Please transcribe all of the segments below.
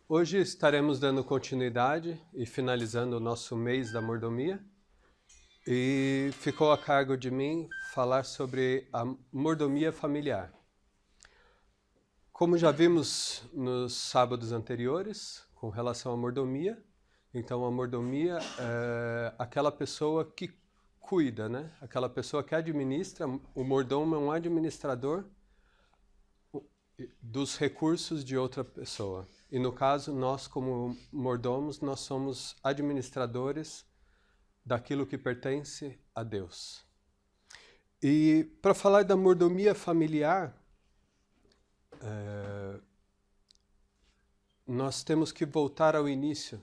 Hoje estaremos dando continuidade e finalizando o nosso mês da mordomia. E ficou a cargo de mim falar sobre a mordomia familiar. Como já vimos nos sábados anteriores, com relação à mordomia, então a mordomia é aquela pessoa que cuida, né? Aquela pessoa que administra, o mordomo é um administrador dos recursos de outra pessoa. E no caso, nós como mordomos, nós somos administradores daquilo que pertence a Deus. E para falar da mordomia familiar, nós temos que voltar ao início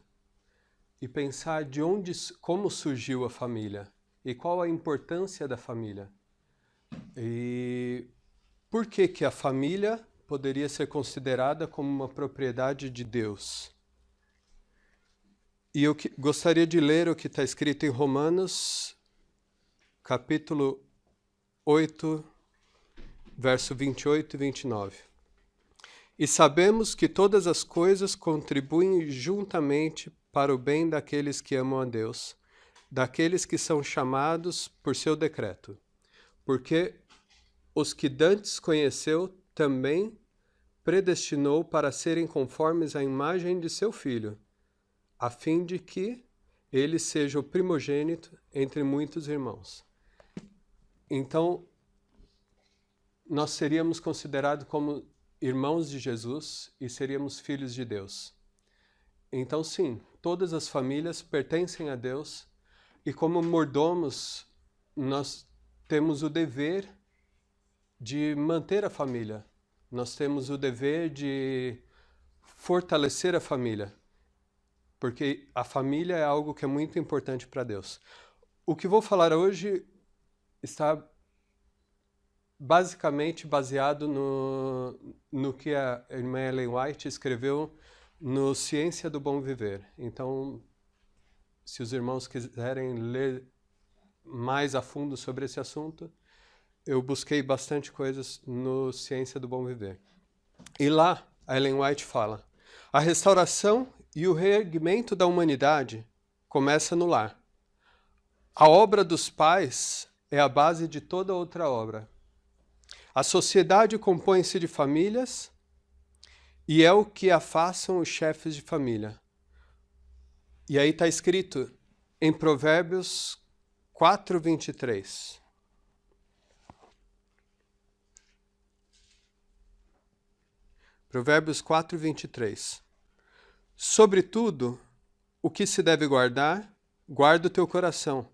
e pensar de onde, como surgiu a família e qual a importância da família. E por que que a família poderia ser considerada como uma propriedade de Deus? E eu gostaria de ler o que está escrito em Romanos, capítulo 8, verso 28 e 29. E sabemos que todas as coisas contribuem juntamente para o bem daqueles que amam a Deus, daqueles que são chamados por seu decreto. Porque os que dantes conheceu também predestinou para serem conformes à imagem de seu Filho, a fim de que ele seja o primogênito entre muitos irmãos. Então, nós seríamos considerados como irmãos de Jesus e seríamos filhos de Deus. Então, sim, todas as famílias pertencem a Deus e como mordomos, nós temos o dever de manter a família. Nós temos o dever de fortalecer a família, porque a família é algo que é muito importante para Deus. O que vou falar hoje está basicamente baseado no que a irmã Ellen White escreveu no Ciência do Bom Viver. Então, se os irmãos quiserem ler mais a fundo sobre esse assunto, eu busquei bastante coisas no Ciência do Bom Viver. E lá, a Ellen White fala: a restauração e o reerguimento da humanidade começa no lar. A obra dos pais é a base de toda outra obra. A sociedade compõe-se de famílias e é o que a façam os chefes de família. E aí está escrito em Provérbios 4, 23. Provérbios 4, 23. Sobretudo, o que se deve guardar, guarda o teu coração,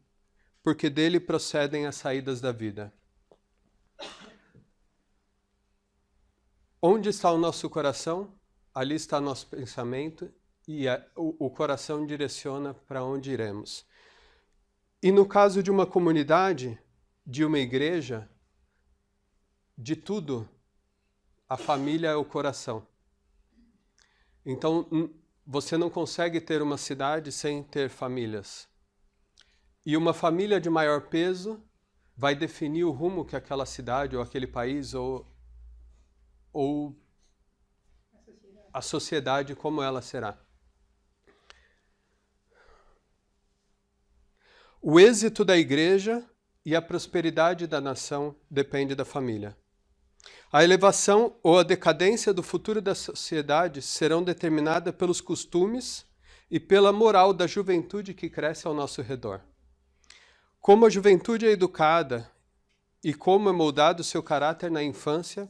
porque dele procedem as saídas da vida. Onde está o nosso coração? Ali está nosso pensamento e o coração direciona para onde iremos. E no caso de uma comunidade, de uma igreja, de tudo, a família é o coração. Então, você não consegue ter uma cidade sem ter famílias. E uma família de maior peso vai definir o rumo que aquela cidade ou aquele país ou a sociedade como ela será. O êxito da igreja e a prosperidade da nação depende da família. A elevação ou a decadência do futuro da sociedade serão determinadas pelos costumes e pela moral da juventude que cresce ao nosso redor. Como a juventude é educada e como é moldado seu caráter na infância,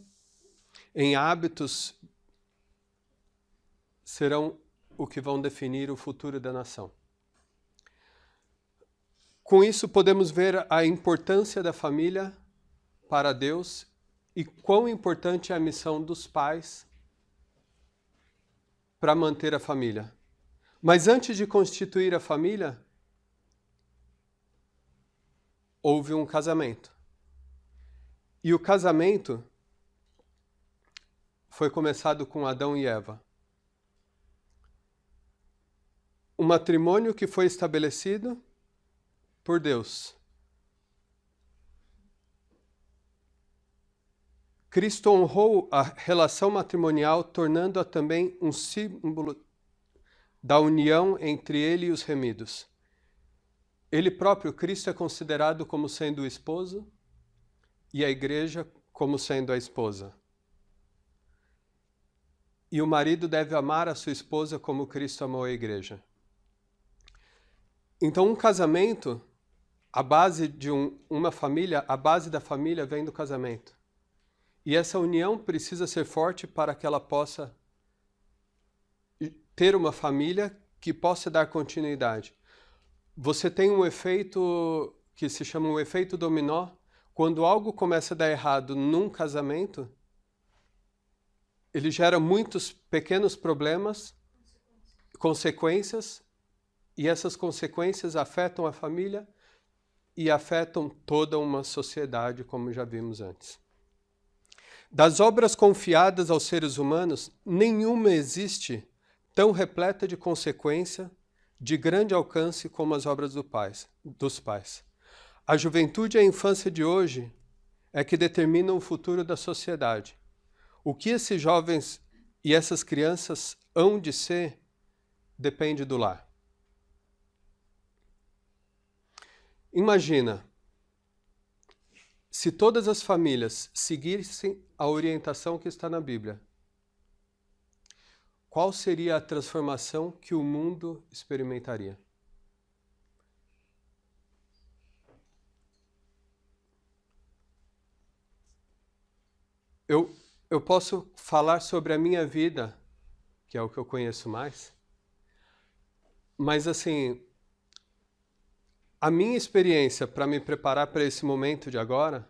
em hábitos, serão o que vão definir o futuro da nação. Com isso, podemos ver a importância da família para Deus e quão importante é a missão dos pais para manter a família. Mas antes de constituir a família, houve um casamento. E o casamento foi começado com Adão e Eva. Um matrimônio que foi estabelecido por Deus. Cristo honrou a relação matrimonial, tornando-a também um símbolo da união entre ele e os remidos. Ele próprio, Cristo, é considerado como sendo o esposo e a igreja como sendo a esposa. E o marido deve amar a sua esposa como Cristo amou a igreja. Então, um casamento, a base de uma família, a base da família vem do casamento. E essa união precisa ser forte para que ela possa ter uma família que possa dar continuidade. Você tem um efeito que se chama um efeito dominó. Quando algo começa a dar errado num casamento, ele gera muitos pequenos problemas, consequências, e essas consequências afetam a família e afetam toda uma sociedade, como já vimos antes. Das obras confiadas aos seres humanos, nenhuma existe tão repleta de consequência, de grande alcance como as obras dos pais. A juventude e a infância de hoje é que determinam o futuro da sociedade. O que esses jovens e essas crianças hão de ser depende do lar. Imagina, se todas as famílias seguissem a orientação que está na Bíblia, qual seria a transformação que o mundo experimentaria? Eu posso falar sobre a minha vida, que é o que eu conheço mais, mas assim, a minha experiência para me preparar para esse momento de agora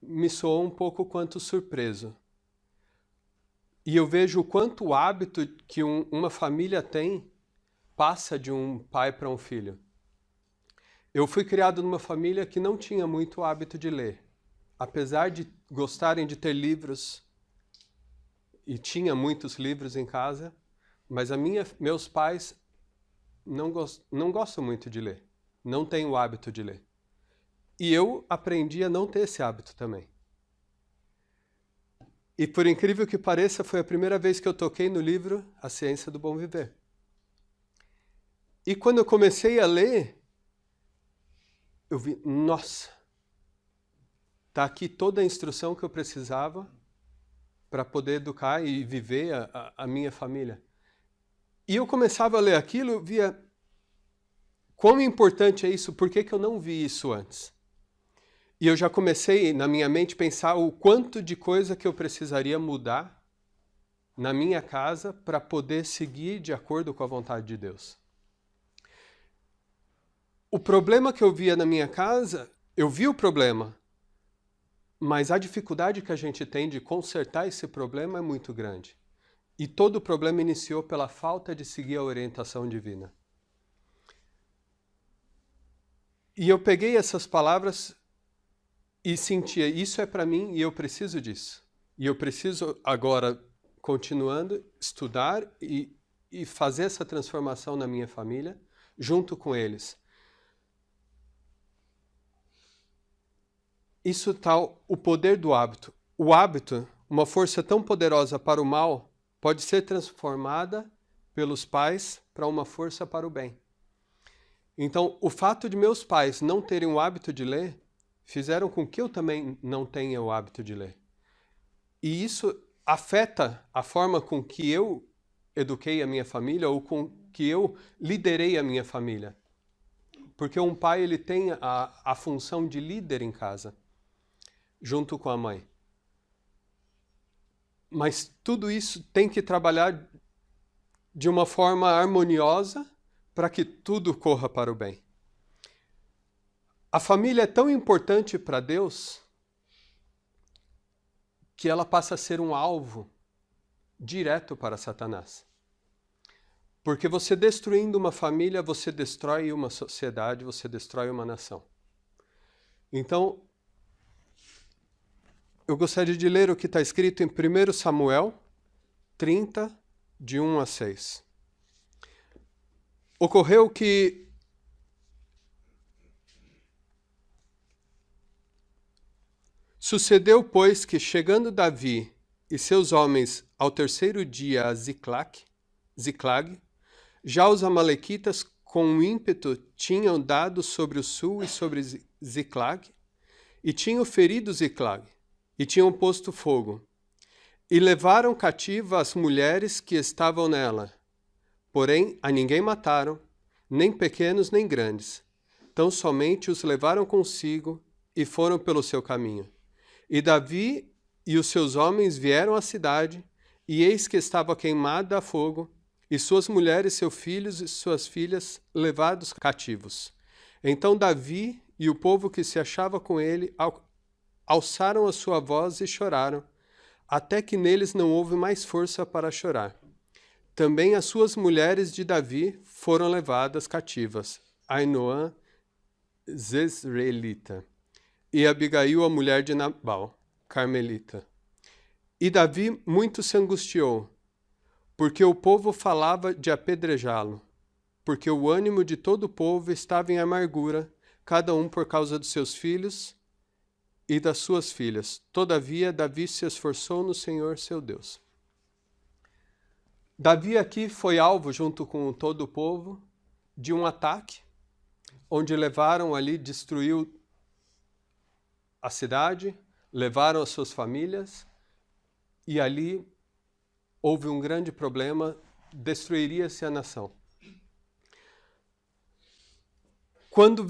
me soou um pouco quanto surpreso. E eu vejo o quanto o hábito que uma família tem passa de um pai para um filho. Eu fui criado numa família que não tinha muito hábito de ler. Apesar de gostarem de ter livros, e tinha muitos livros em casa, mas meus pais não gostam muito de ler, não têm o hábito de ler. E eu aprendi a não ter esse hábito também. E por incrível que pareça, foi a primeira vez que eu toquei no livro A Ciência do Bom Viver. E quando eu comecei a ler, eu vi, nossa, está aqui toda a instrução que eu precisava para poder educar e viver a minha família. E eu começava a ler aquilo, eu via quão importante é isso, por que eu não vi isso antes? E eu já comecei, na minha mente, pensar o quanto de coisa que eu precisaria mudar na minha casa para poder seguir de acordo com a vontade de Deus. O problema que eu via na minha casa, eu vi o problema, mas a dificuldade que a gente tem de consertar esse problema é muito grande. E todo o problema iniciou pela falta de seguir a orientação divina. E eu peguei essas palavras e sentia, isso é para mim e eu preciso disso. E eu preciso agora, continuando, estudar e fazer essa transformação na minha família, junto com eles. Isso está o poder do hábito. O hábito, uma força tão poderosa para o mal, pode ser transformada pelos pais para uma força para o bem. Então, o fato de meus pais não terem o hábito de ler, fizeram com que eu também não tenha o hábito de ler. E isso afeta a forma com que eu eduquei a minha família ou com que eu liderei a minha família. Porque um pai ele tem a função de líder em casa, junto com a mãe. Mas tudo isso tem que trabalhar de uma forma harmoniosa para que tudo corra para o bem. A família é tão importante para Deus que ela passa a ser um alvo direto para Satanás. Porque você destruindo uma família, você destrói uma sociedade, você destrói uma nação. Então, eu gostaria de ler o que está escrito em 1 Samuel 30, de 1 a 6. Ocorreu que sucedeu, pois, que chegando Davi e seus homens ao terceiro dia a Ziclac, Ziclag. Já os amalequitas, com ímpeto, tinham dado sobre o sul e sobre Ziclag, e tinham ferido Ziclag, e tinham posto fogo. E levaram cativa as mulheres que estavam nela. Porém, a ninguém mataram, nem pequenos nem grandes. Tão somente os levaram consigo e foram pelo seu caminho. E Davi e os seus homens vieram à cidade, e eis que estava queimada a fogo, e suas mulheres, seus filhos e suas filhas levados cativos. Então Davi e o povo que se achava com ele alçaram a sua voz e choraram, até que neles não houve mais força para chorar. Também as suas mulheres de Davi foram levadas cativas, Ainoã, Jezreelita, e Abigail, a mulher de Nabal, Carmelita. E Davi muito se angustiou, porque o povo falava de apedrejá-lo, porque o ânimo de todo o povo estava em amargura, cada um por causa dos seus filhos e das suas filhas. Todavia, Davi se esforçou no Senhor, seu Deus. Davi aqui foi alvo, junto com todo o povo, de um ataque, onde levaram ali, destruiu a cidade, levaram as suas famílias, e ali houve um grande problema, destruiria-se a nação. Quando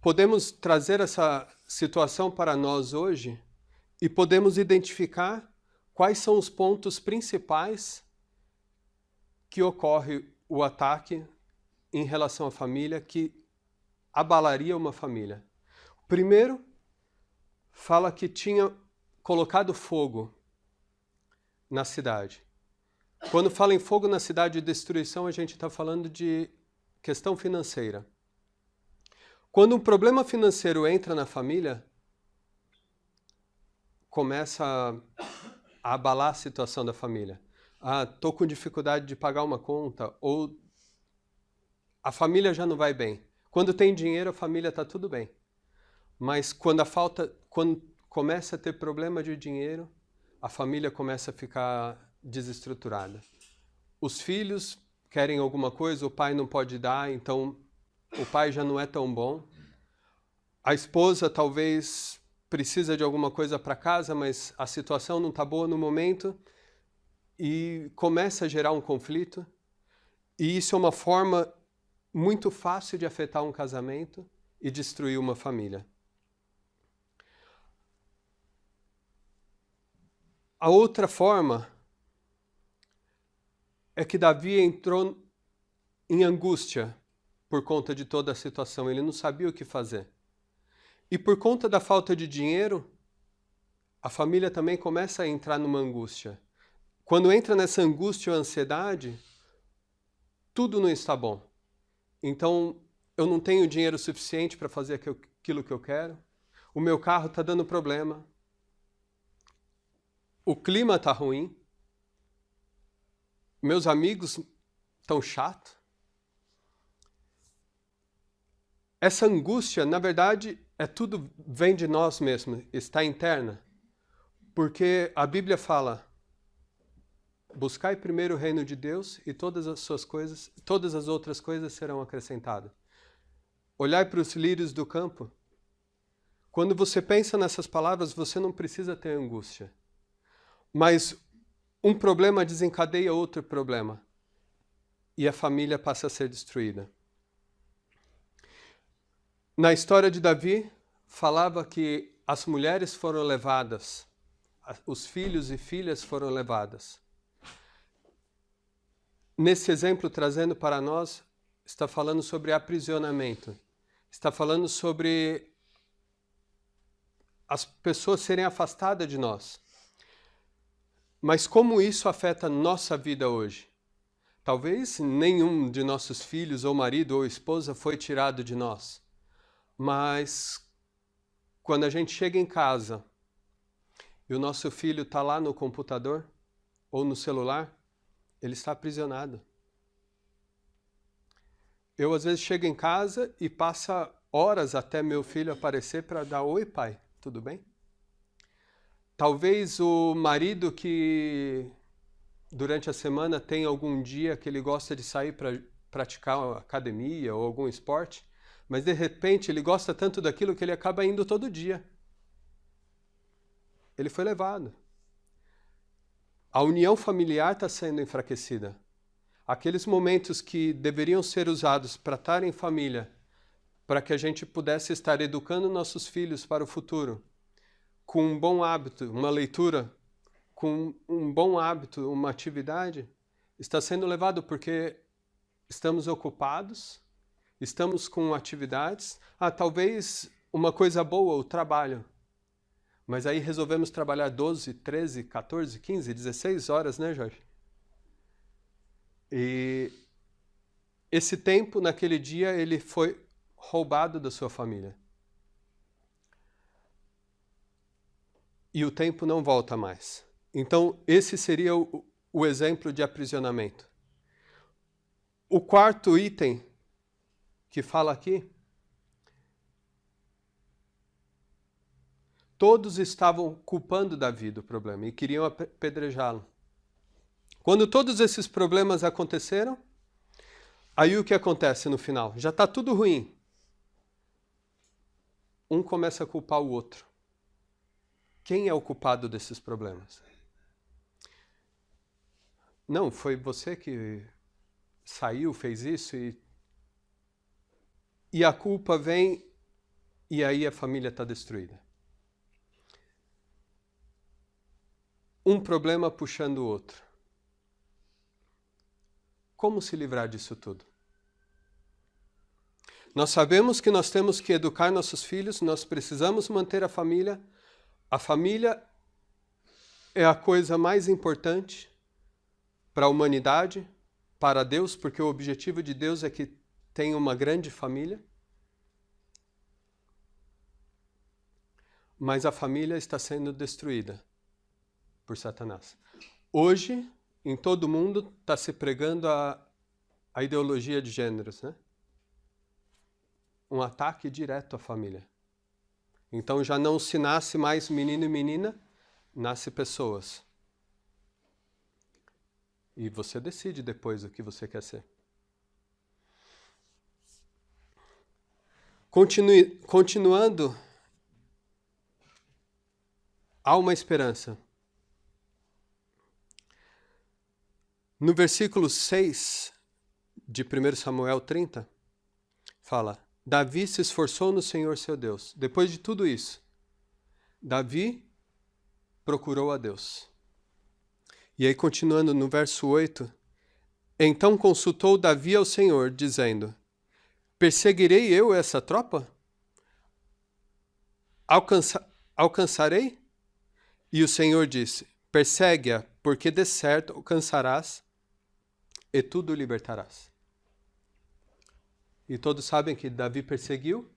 podemos trazer essa situação para nós hoje e podemos identificar quais são os pontos principais que ocorre o ataque em relação à família, que abalaria uma família. Primeiro, fala que tinha colocado fogo na cidade. Quando fala em fogo na cidade e destruição, a gente está falando de questão financeira. Quando um problema financeiro entra na família, começa a abalar a situação da família. Estou com dificuldade de pagar uma conta, ou a família já não vai bem. Quando tem dinheiro, a família está tudo bem. Mas quando começa a ter problema de dinheiro, a família começa a ficar desestruturada. Os filhos querem alguma coisa, o pai não pode dar, então o pai já não é tão bom. A esposa talvez precisa de alguma coisa para casa, mas a situação não está boa no momento e começa a gerar um conflito. E isso é uma forma muito fácil de afetar um casamento e destruir uma família. A outra forma é que Davi entrou em angústia por conta de toda a situação. Ele não sabia o que fazer. E por conta da falta de dinheiro, a família também começa a entrar numa angústia. Quando entra nessa angústia ou ansiedade, tudo não está bom. Então, eu não tenho dinheiro suficiente para fazer aquilo que eu quero. O meu carro está dando problema. O clima está ruim. Meus amigos estão chatos. Essa angústia, na verdade, tudo vem de nós mesmos, está interna. Porque a Bíblia fala: buscai primeiro o reino de Deus e todas as outras coisas serão acrescentadas. Olhai para os lírios do campo. Quando você pensa nessas palavras, você não precisa ter angústia. Mas um problema desencadeia outro problema. E a família passa a ser destruída. Na história de Davi, falava que as mulheres foram levadas, os filhos e filhas foram levadas. Nesse exemplo, trazendo para nós, está falando sobre aprisionamento. Está falando sobre as pessoas serem afastadas de nós. Mas como isso afeta nossa vida hoje? Talvez nenhum de nossos filhos, ou marido, ou esposa foi tirado de nós. Mas quando a gente chega em casa e o nosso filho está lá no computador ou no celular, ele está aprisionado. Eu às vezes chego em casa e passa horas até meu filho aparecer para dar: oi pai, tudo bem? Talvez o marido que durante a semana tem algum dia que ele gosta de sair para praticar academia ou algum esporte, mas de repente ele gosta tanto daquilo que ele acaba indo todo dia. Ele foi levado. A união familiar está sendo enfraquecida. Aqueles momentos que deveriam ser usados para estar em família, para que a gente pudesse estar educando nossos filhos para o futuro, com um bom hábito, uma leitura, com um bom hábito, uma atividade, está sendo levado porque estamos ocupados, estamos com atividades. Talvez uma coisa boa, o trabalho. Mas aí resolvemos trabalhar 12, 13, 14, 15, 16 horas, né, Jorge? E esse tempo, naquele dia, ele foi roubado da sua família. E o tempo não volta mais. Então, esse seria o exemplo de aprisionamento. O quarto item que fala aqui, todos estavam culpando Davi do problema e queriam apedrejá-lo. Quando todos esses problemas aconteceram, aí o que acontece no final? Já está tudo ruim. Um começa a culpar o outro. Quem é o culpado desses problemas? Não, foi você que saiu, fez isso e a culpa vem e aí a família está destruída. Um problema puxando o outro. Como se livrar disso tudo? Nós sabemos que nós temos que educar nossos filhos, nós precisamos manter a família. A família é a coisa mais importante para a humanidade, para Deus, porque o objetivo de Deus é que tenha uma grande família. Mas a família está sendo destruída por Satanás. Hoje, em todo o mundo, está se pregando a ideologia de gêneros, né? Um ataque direto à família. Então já não se nasce mais menino e menina, nasce pessoas. E você decide depois o que você quer ser. Continuando, há uma esperança. No versículo 6 de 1 Samuel 30, fala: Davi se esforçou no Senhor seu Deus. Depois de tudo isso, Davi procurou a Deus. E aí, continuando no verso 8, então consultou Davi ao Senhor, dizendo: perseguirei eu essa tropa? Alcançarei? E o Senhor disse: persegue-a, porque de certo alcançarás e tudo libertarás. E todos sabem que Davi perseguiu,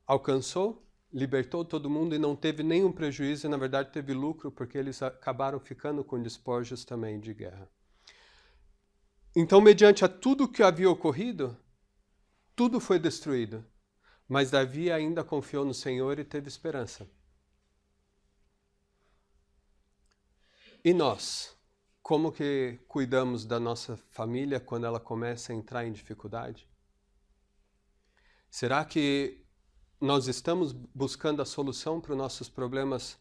alcançou, libertou todo mundo e não teve nenhum prejuízo, e na verdade teve lucro, porque eles acabaram ficando com despojos também de guerra. Então, mediante a tudo que havia ocorrido, tudo foi destruído. Mas Davi ainda confiou no Senhor e teve esperança. E nós? Como que cuidamos da nossa família quando ela começa a entrar em dificuldade? Será que nós estamos buscando a solução para os nossos problemas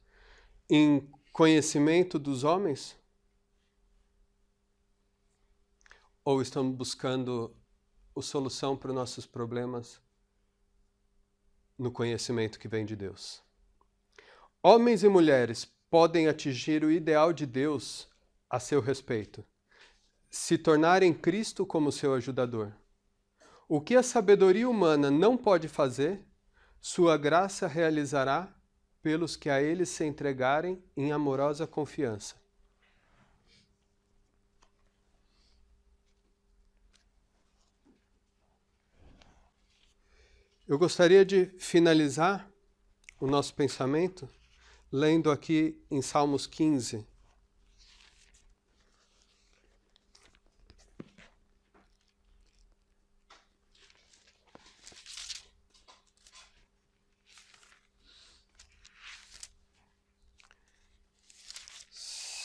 em conhecimento dos homens? Ou estamos buscando a solução para os nossos problemas no conhecimento que vem de Deus? Homens e mulheres podem atingir o ideal de Deus a seu respeito, se tornarem Cristo como seu ajudador. O que a sabedoria humana não pode fazer, sua graça realizará pelos que a ele se entregarem em amorosa confiança. Eu gostaria de finalizar o nosso pensamento lendo aqui em Salmos 15.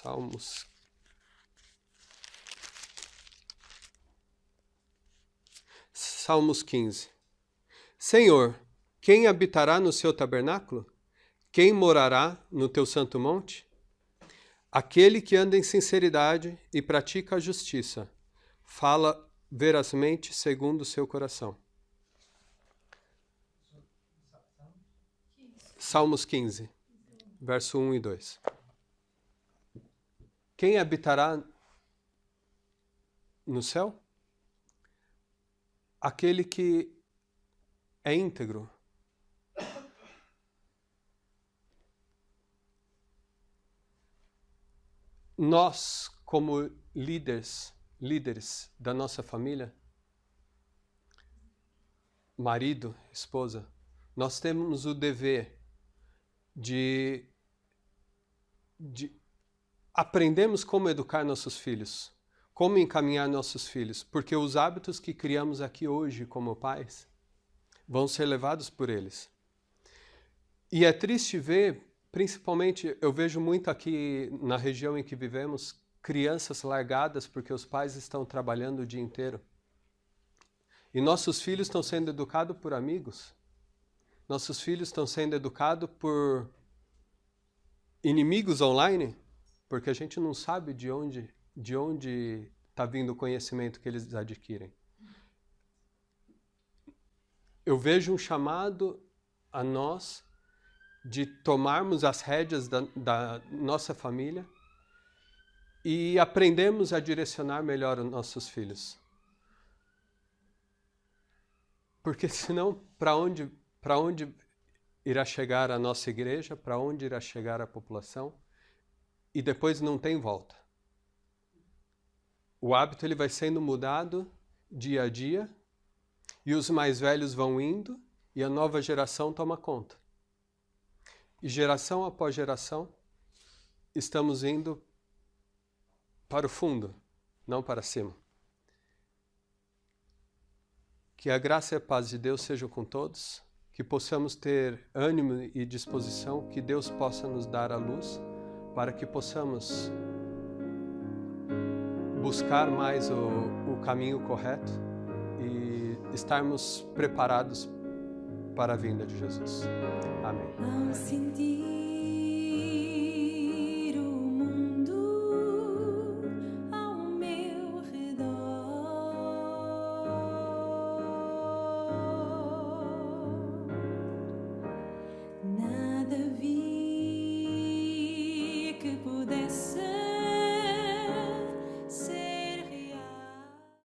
Salmos Salmos 15. Senhor, quem habitará no seu tabernáculo? Quem morará no teu santo monte? Aquele que anda em sinceridade e pratica a justiça, fala verazmente segundo o seu coração. Salmos 15, verso 1 e 2. Quem habitará no céu? Aquele que é íntegro. Nós, como líderes da nossa família, marido, esposa, nós temos o dever de aprendermos como educar nossos filhos, como encaminhar nossos filhos, porque os hábitos que criamos aqui hoje como pais vão ser levados por eles. E é triste ver, principalmente, eu vejo muito aqui na região em que vivemos, crianças largadas porque os pais estão trabalhando o dia inteiro. E nossos filhos estão sendo educados por amigos. Nossos filhos estão sendo educados por inimigos online, porque a gente não sabe de onde está vindo o conhecimento que eles adquirem. Eu vejo um chamado a nós de tomarmos as rédeas da nossa família e aprendermos a direcionar melhor os nossos filhos. Porque senão, para onde irá chegar a nossa igreja, para onde irá chegar a população, e depois não tem volta. O hábito ele vai sendo mudado dia a dia, e os mais velhos vão indo, e a nova geração toma conta. E geração após geração, estamos indo para o fundo, não para cima. Que a graça e a paz de Deus sejam com todos, que possamos ter ânimo e disposição, que Deus possa nos dar a luz, para que possamos buscar mais o caminho correto e estarmos preparados para a vinda de Jesus. Amém.